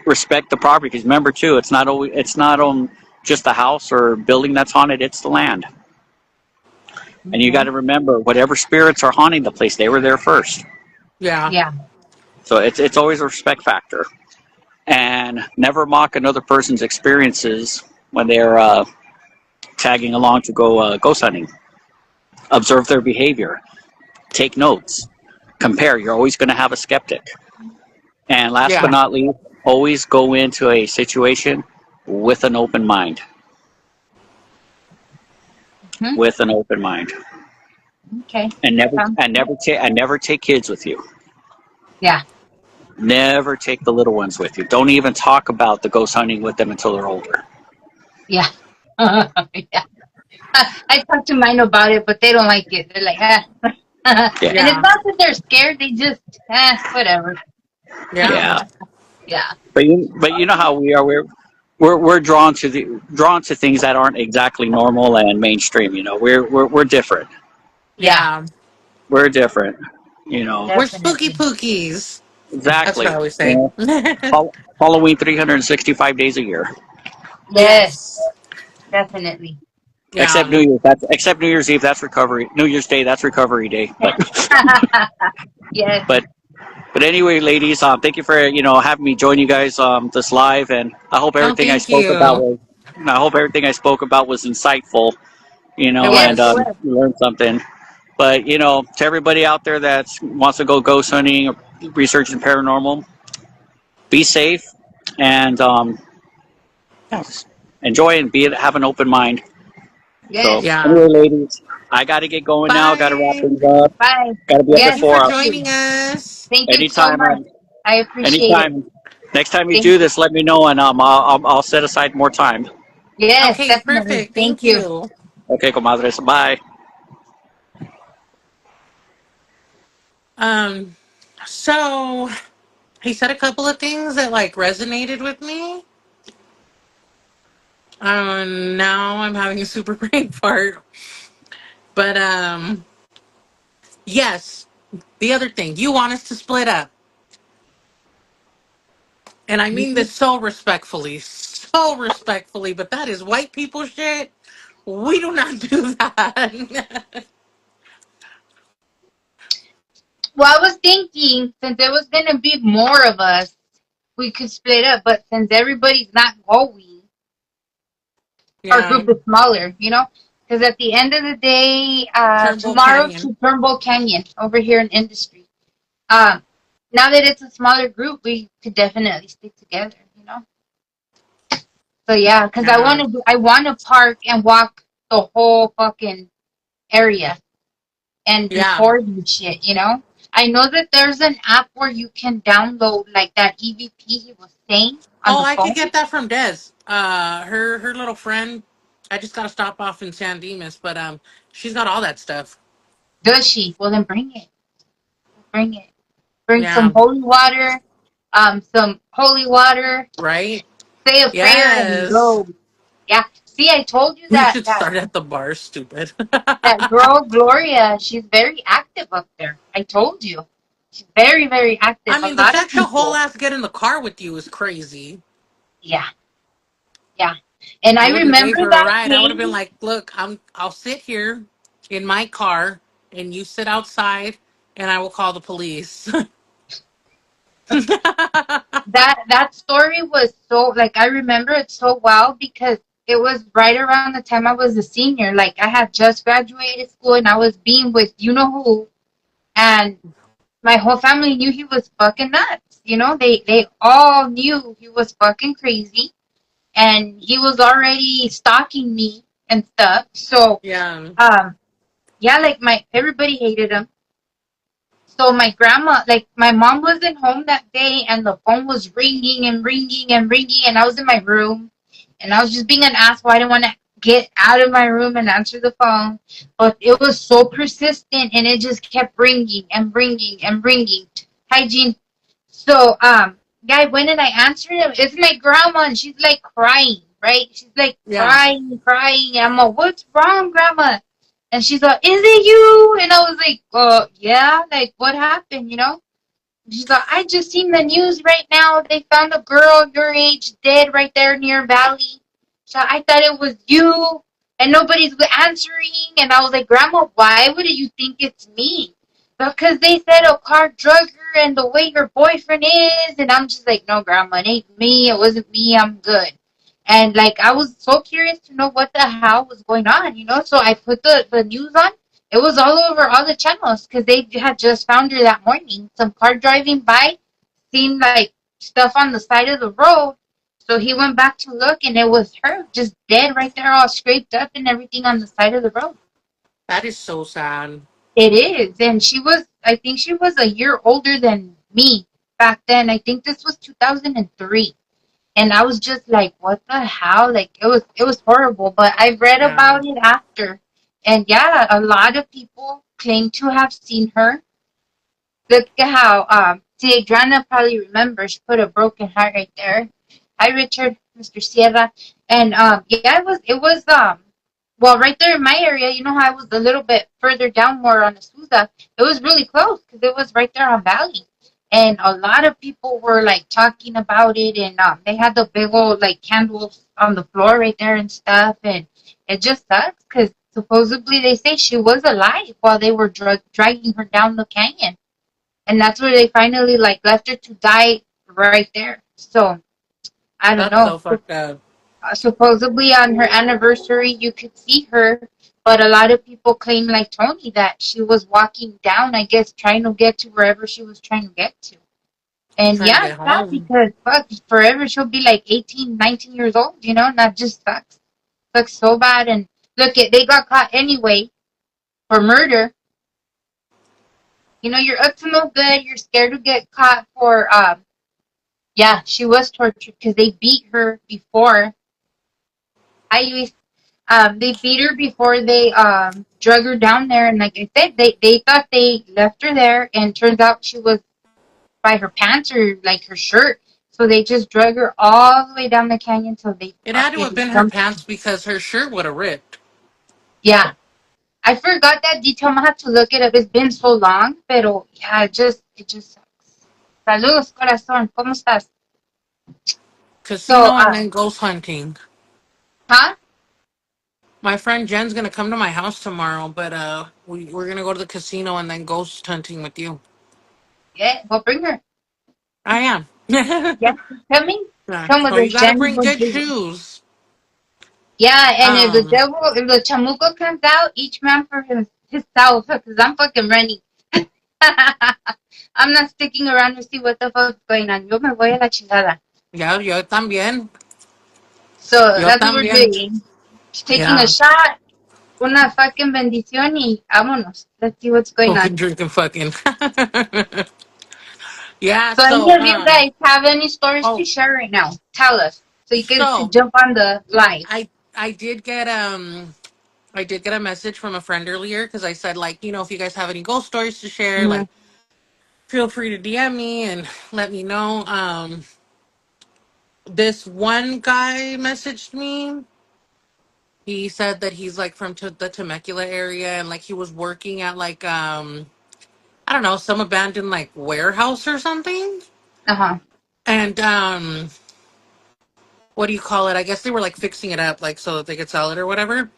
Respect the property, because remember too, it's not on just the house or building that's haunted. It's the land. And you got to remember, whatever spirits are haunting the place, they were there first. Yeah. Yeah. So it's always a respect factor. And never mock another person's experiences when they're tagging along to go ghost hunting. Observe their behavior. Take notes. Compare. You're always going to have a skeptic. And last but Yeah. not least, always go into a situation with an open mind. Mhm. With an open mind. Okay. And Sounds good. never take kids with you. Yeah. Never take the little ones with you. Don't even talk about the ghost hunting with them until they're older. Yeah. Yeah. I talked to mine about it, but they don't like it. They're like, ah. Yeah. And it's Yeah. not that they're scared. They just, whatever. Yeah. Yeah. Yeah. But you know how we are. We're drawn to things that aren't exactly normal and mainstream. We're different. Yeah. Yeah. We're different. You know We're spooky Definitely. pookies. That's what I exactly. always say. Halloween 365 days a year, Yes. Yes. Definitely. except Yeah. Except New Year's Eve. That's recovery. New Year's Day. That's recovery day. But Yes. but but anyway, ladies, thank you for having me join you guys this live, and I hope Oh, everything thank you. I spoke about was insightful. It Yes, And it was. was. you learn something. But to everybody out there that wants to go ghost hunting or researching paranormal, be safe and enjoy and have an open mind. So Yes. Yeah. anyway, ladies, I got to get going now. Got to wrap Bye. things up. Bye. Got to be up Thank at Yes, you for 4. thank you. joining us. Thank you so Anytime, much. I appreciate it. anytime. Next time you Thank do you. this, let me know, and I'll set aside more time. Yes, Okay, definitely. perfect. Thank Thank you. you. Okay, comadres. Bye. Um, so he said a couple of things that like resonated with me. Now I'm having a super brain fart. But yes, the other thing, you want us to split up. And I mean this so respectfully, but that is white people shit. We do not do that. Well, I was thinking since there was gonna be more of us, we could split up. But since everybody's not going, our Yeah, group is smaller. Because at the end of the day, Turnbull tomorrow Canyon. to Turnbull Canyon over here in Industry. Um, now that it's a smaller group, we could definitely stick together. So yeah, because Yeah, I want to park and walk the whole fucking area and yeah. record and shit. I know that there's an app where you can download like that EVP he was saying on Oh, the I could phone. get that from Des. Her little friend. I just gotta stop off in San Dimas, but she's got all that stuff. Does she? Well, then bring it. Bring it. Bring some Yeah, holy water. Some holy water. right. Say a prayer and Yes. go. Yeah. See, I told you We that should start at the bar. Stupid. that girl Gloria. She's very active up there. I told you. She's very, very active. I A mean, the lot of fact she'll whole people. ass get in the car with you is crazy. Yeah, yeah. And I I wouldn't have gave remember her a that ride. I would day. have been like, "Look, I'll sit here in my car, and you sit outside, and I will call the police." That story was so like I remember it so well because it was right around the time I was a senior. Like I had just graduated school and I was being with you know who, and my whole family knew he was fucking nuts. You know, they all knew he was fucking crazy, and he was already stalking me and stuff. So, Yeah. um, yeah, like my everybody hated him. So my grandma, like my mom wasn't home that day, and the phone was ringing and ringing and ringing, and I was in my room, and I was just being an asshole. I didn't want to get out of my room and answer the phone, but it was so persistent, and it just kept ringing and ringing and ringing. Hygiene. So, yeah, I went and I answered it. It's my grandma, and she's like crying, right? She's like Yeah. crying, crying, and I'm like, "What's wrong, grandma?" And she's like, "Is it you?" And I was like, yeah, like, what happened, you know? She's like, "I just seen the news right now. They found a girl your age dead right there near Valley. So I thought it was you, and nobody's answering." And I was like, "Grandma, why would you think it's me?" Because they said a car drug her and the way her boyfriend is. And I'm just like, "No, Grandma, it ain't me. It wasn't me. I'm good." And like, I was so curious to know what the hell was going on, you know? So I put the news on. It was all over all the channels because they had just found her that morning. Some car driving by seen like stuff on the side of the road. So he went back to look, and it was her just dead right there, all scraped up and everything on the side of the road. That is so sad. It is. And she was, I think she was a year older than me back then. I think this was 2003. And I was just like, what the hell? Like it was horrible. But I read Yeah. about it after. And yeah, a lot of people claim to have seen her. Look at how see, Adriana probably remembers. She put a broken heart right there. Hi, Richard, Mr. Sierra. And yeah, it was well, right there in my area. You know how I was a little bit further down more on Azusa. It was really close because it was right there on Valley. And a lot of people were like talking about it, and they had the big old like candles on the floor right there and stuff. And it just sucks because supposedly they say she was alive while they were dragging her down the canyon, and that's where they finally like left her to die right there. So I don't That's know. so fucked up. Supposedly on her anniversary, you could see her, but a lot of people claim, like Tony, that she was walking down, I guess, trying to get to wherever she was trying to get to. And Trying to yeah, get it's sad home. because fuck, forever she'll be like 18, 19 years old, you know, and that just sucks. Sucks so bad. And look, they got caught anyway for murder. You know, you're up to no good. You're scared to get caught for yeah, she was tortured because they beat her before. I used they beat her before they drug her down there, and like I said, they thought they left her there, and turns out she was by her pants or like her shirt. So they just drug her all the way down the canyon till they It had to have fucking been her dumped her. pants because her shirt would have ripped. Yeah, I forgot that detail. I'm gonna have to look it up. It's been so long, pero yeah, it just sucks. Saludos, corazón. ¿Cómo estás? So, Casino and then ghost hunting. huh? My friend Jen's gonna come to my house tomorrow, but we're gonna go to the casino and then ghost hunting with you. Yeah, well, bring her. I am. Yeah, she's coming. Yeah. Come with Oh, you us, gotta Jen. bring good shoes. Yeah, and if the Um, devil, if the chamuco comes out, each man for himself, because I'm fucking running. I'm not sticking around to see what the fuck's going on. Yo me voy a la chingada. yeah, yo también. So Yo that's what we're también. doing. Just taking a Yeah. shot, una fucking bendición, y vámonos. Let's see what's going Fucking on. drinking fucking. Yeah, So any so of you guys have any stories to oh, share right now? Tell us. So you guys can so jump on the live. I did get I did get a message from a friend earlier because I said, like, if you guys have any ghost stories to share, Mm-hmm. like, feel free to DM me and let me know. This one guy messaged me. He said that he's like from the Temecula area, and like he was working at like I don't know, some abandoned like warehouse or something. Uh-huh. And what do you call it? I guess they were like fixing it up like so that they could sell it or whatever.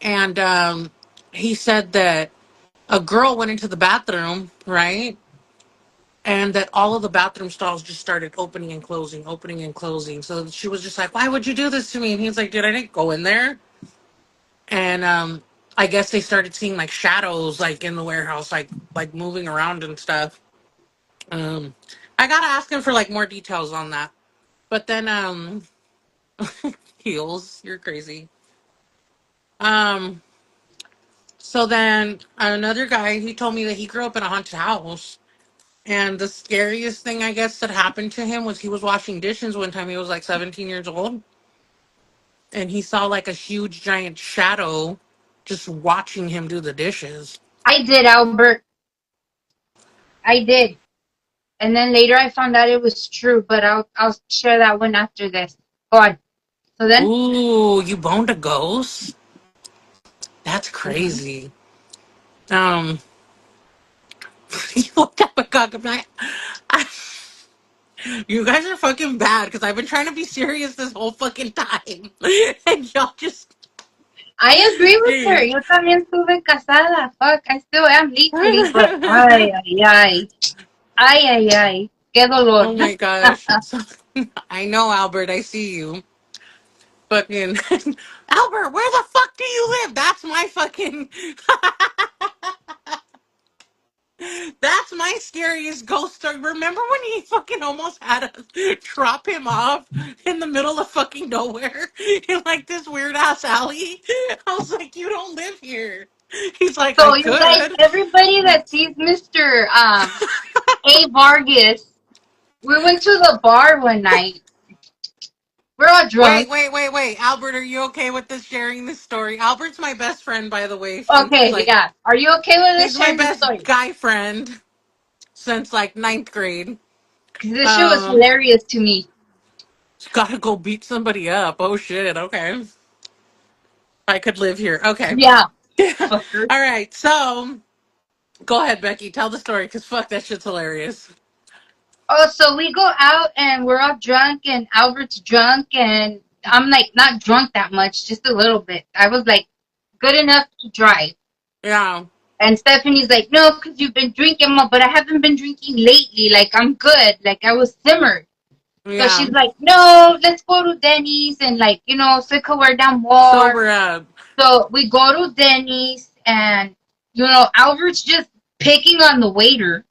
And he said that a girl went into the bathroom, right? and that all of the bathroom stalls just started opening and closing, opening and closing. So she was just like, "Why would you do this to me?" And he's like, "Dude, I didn't go in there." And I guess they started seeing like shadows like in the warehouse, like moving around and stuff. Um, I gotta ask him for like more details on that. But then heels, you're crazy. Um, so then another guy, he told me that he grew up in a haunted house. And the scariest thing I guess that happened to him was he was washing dishes one time. He was like 17 years old, and he saw like a huge giant shadow just watching him do the dishes. I did, Albert. I did. And then later I found out it was true, but I'll share that one after this. Go on. So then, Ooh, you boned a ghost? That's mhm. crazy. Um, you looked up a cock and like, you guys are fucking bad because I've been trying to be serious this whole fucking time, and y'all just. I agree with her. Yo también estuve casada. Fuck, I still am legally, but ay, ay, ay. Ay, ay, ay. Qué dolor. Oh my gosh. So, I know, Albert, I see you. Fucking Albert, where the fuck do you live? That's my fucking that's my scariest ghost story. Remember when he fucking almost had us drop him off in the middle of fucking nowhere in like this weird ass alley? I was like, you don't live here. He's like, I So you guys, could. everybody that sees Mr. A. Vargas, we went to the bar one night. We're all Wait, drunk. wait, wait, wait. Albert, are you okay with this sharing this story? Albert's my best friend, by the way, since Okay, like yeah. Are you okay with us he's my sharing the best story? guy friend since like ninth grade. Because this shit was Um, hilarious to me. gotta go beat somebody up. Oh shit. Okay, I could live here. Okay. Yeah, All fucker. right. So go ahead, Becky. Tell the story, cause fuck that shit's hilarious. Oh, so we go out and we're all drunk and Albert's drunk and I'm like not drunk that much, just a little bit. I was like good enough to drive. Yeah. And Stephanie's like, no, because you've been drinking, Mom, but I haven't been drinking lately. Like, I'm good. Like, I was simmered. So she's Yeah. like, no, let's go to Denny's and, like, sit her down more. Sober up. So we go to Denny's and, Albert's just picking on the waiter.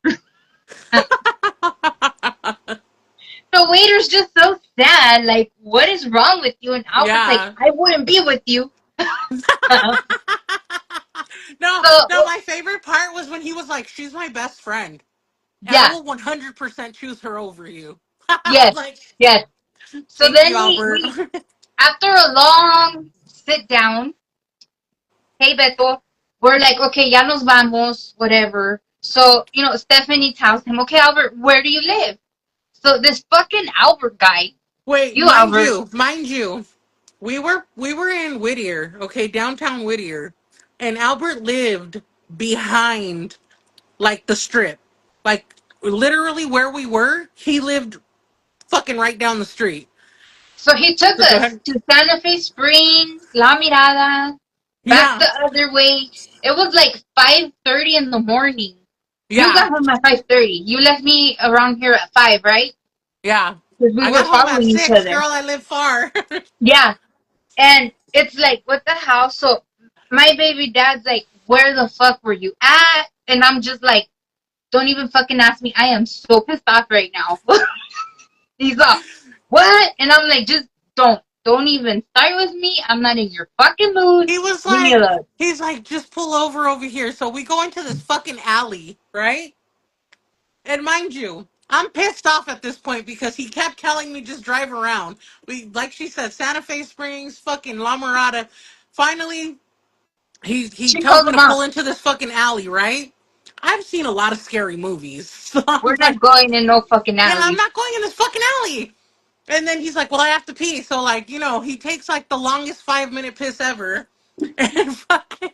The waiter's just so sad. Like, what is wrong with you? And Albert's like, Yeah. I wouldn't be with you. So, No, no. My favorite part was when he was like, "She's my best friend, and I yeah, will 100% choose her over you." I was yes, like, yes. So "Thank then you, Albert." we after a long sit down, hey Beto, we're like, okay, ya nos vamos, whatever. So, Stephanie tells him, okay, Albert, where do you live? So this fucking Albert guy, Wait, you Albert, mind you, we were in Whittier, okay, downtown Whittier, and Albert lived behind like the strip, like literally where we were. He lived fucking right down the street. so he took So go us ahead. to Santa Fe Springs, La Mirada, back Yeah, the other way. It was like 5:30 in the morning. You yeah, got home at 5:30. You left me around here at 5, right? yeah. Because we I were got home at following each 6, other. girl. I live far. Yeah. And it's like, what the hell? So my baby dad's like, where the fuck were you at? And I'm just like, don't even fucking ask me. I am so pissed off right now. He's like, what? And I'm like, just don't. Don't even start with me. I'm not in your fucking mood. He was Leave me like, alone. he's like, just pull over here. So we go into this fucking alley, right? And mind you, I'm pissed off at this point because he kept telling me just drive around. We, like she said, Santa Fe Springs, fucking La Mirada. Finally, he She tells calls me him to out. pull into this fucking alley, right? I've seen a lot of scary movies, so We're I'm not like, going in no fucking yeah, I'm alley. not going in this fucking alley. And then he's like, well, I have to pee. So like, he takes like the longest 5-minute piss ever, and fucking.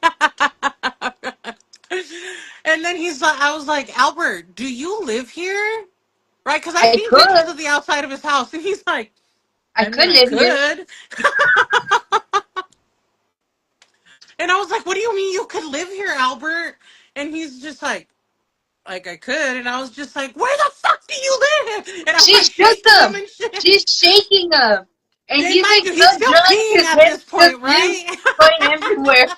And then he's like, I was like, Albert, do you live here? Right? Because I've I seen pictures could. of the outside of his house. And he's like, I I mean, could I live here. could. And I was like, what do you mean you could live here, Albert? And he's just like, like I could, and I was just like, "Where the fuck do you live?" And I'm She like shook shaking him him. and shit. She's shaking him. And And he's mind like you, he's so still drunk, peeing his at head's this just point, loose, right? going everywhere.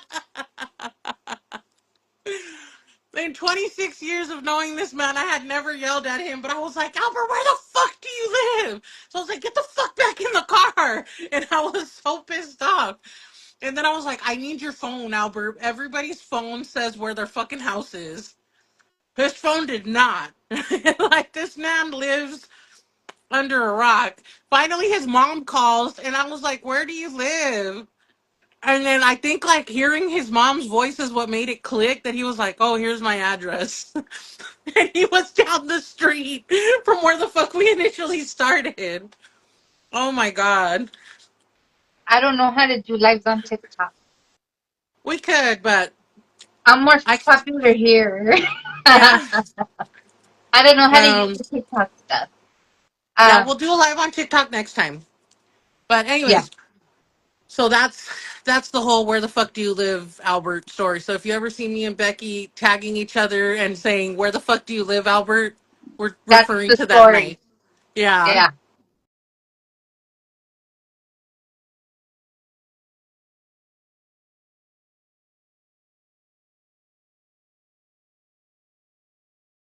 In 26 years of knowing this man, I had never yelled at him, but I was like, Albert, where the fuck do you live? So I was like, get the fuck back in the car. And I was so pissed off. And then I was like, I need your phone, Albert. Everybody's phone says where their fucking house is. His phone did not. Like, this man lives under a rock. Finally, his mom calls, and I was like, where do you live? And then I think like hearing his mom's voice is what made it click that he was like, oh, here's my address. And he was down the street from where the fuck we initially started. Oh my God. I don't know how to do lives on TikTok. We could, but I'm more I, popular here. yeah. I don't know how to use Um, the TikTok stuff. yeah, Um, we'll do a live on TikTok next time. But yeah, anyways, so that's the whole where the fuck do you live, Albert story. So if you ever see me and Becky tagging each other and saying, where the fuck do you live, Albert? We're that's referring the to that story. night. Yeah. Yeah.